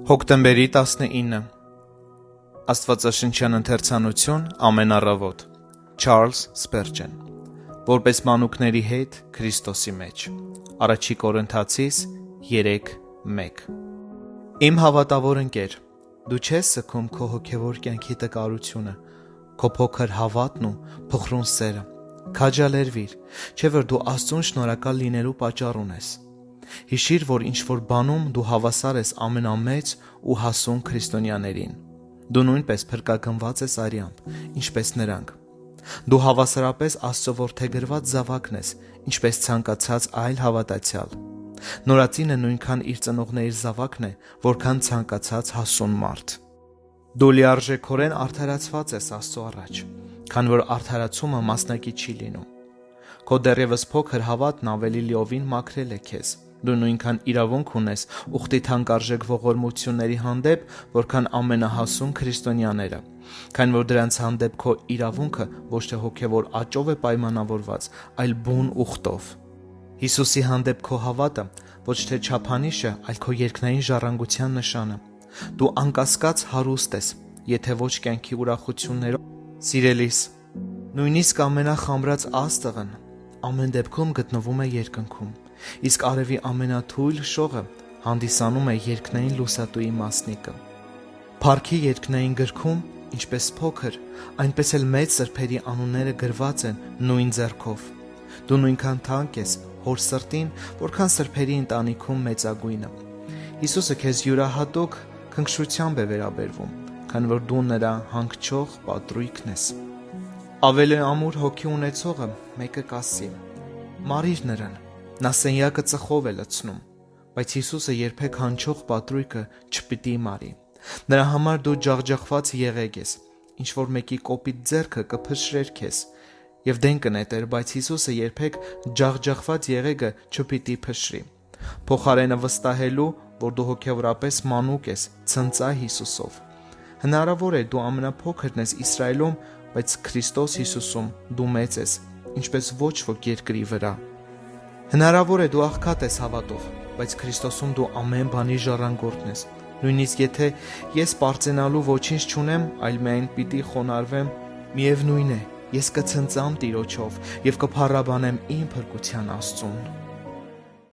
Հոկտեմբերի 19 Աստվածաշնչյան ընթերցանություն ամեն առավոտ Չարլզ Սպերջեն Որպես մանուկների հետ Քրիստոսի մեջ Առաջի Կորինթացիս 3:1 Իմ հավատավոր ընկեր, դու չես սգում քո հոգևոր կյանքի տկարությունը, քո փոքր հավատն ու փխրուն սերը, քաջալերվիր, չէ՞ որ դու Աստծուն շնորհակալ լինելու պատճառ ունես։ Հիշիր, որ ինչ-որ բանում դու հավասար ես ամենամեծ ու հասուն քրիստոնյաներին։ Դու նույնպես փրկագնված ես արյամբ, ինչպես նրանք։ Դու հավասարապես Աստծո որդեգրված զավակն ես, ինչպես ցանկացած այլ հավատացյալ։ Նորածինը նույնքան իր ծնողների զավակն է, որքան ցանկացած հասուն մարդ։ Դու լիարժեքորեն արդարացված ես Աստծո առաջ, քանի որ արդարացումը մասնակի չի լինում։ Քո դեռևս փոքր հավատն ավելի լիովին մաքրել է քեզ։ Դու նույնքան իրավունք ունես ուխտի թանկարժեք ողորմությունների հանդեպ, որքան ամենահասուն քրիստոնյաները, քանի որ դրանց հանդեպ քո իրավունքը ոչ թե հոգևոր աճով է պայմանավորված, այլ բուն ուխտով։ Հիսուսի հանդեպ քո հավատը ոչ թե չափանիշը, այլ քո երկնային ժառանգության նշանը։ Դու անկասկած հարուստ ես, եթե ոչ կյանքի ուրախություններով, սիրելիս, նույնիսկ ամենախամրած աստղն ամեն դեպքում գտնվում է երկնքում, իսկ արևի ամենաթույլ շողը հանդիսանում է երկնային լուսատուի մասնիկը։ Փառքի երկնային գրքում ինչպես փոքր, այնպես էլ մեծ սրբերի անունները գրված են նույն ձեռքով։ Դու նույնքան թանկ ես Հոր սրտին, որքան սրբերի ընտանիքում մեծագույնը։ Հիսուսը քեզ յուրահատուկ քնքշությամբ է վերաբերվում, քանի որ դու նրա հանգչող պատրույքն ես։ Ավելի ամուր հոգի ունեցողը մեկը կասի. «Մարիր նրան, նա սենյակը ծխով է լցնում», բայց Հիսուսը երբեք հանչող պատրույքը չպիտի մարի։ Նրա համար դու ջախջախված եղեգ ես, ինչ-որ մեկի կոպիտ ձեռքը կփշրեր քեզ, և դեն կնետեր, բայց Հիսուսը երբեք ջախջախված եղեգը չպիտի փշրի։ Փոխարենը վստահելու, որ դու հոգևորապես մանուկ ես, ցնծա Հիսուսով։ Հնարավոր է դու ամենափոքրն ես Իսրայելում, բայց Քրիստոս Հիսուսում դու մեծ ես, ինչպես ոչ ոք երկրի վրա։ Հնարավոր է դու աղքատ ես հավատով, բայց Քրիստոսում դու ամեն բանի ժառանգորդն ես։ Նույնիսկ եթե ես պարծենալու ոչինչ չունեմ, այլ միայն պիտի խոնարհվեմ, միևնույն է, ես կցնծամ Տիրոջով և կփառաբանեմ իմ փրկության Աստծուն։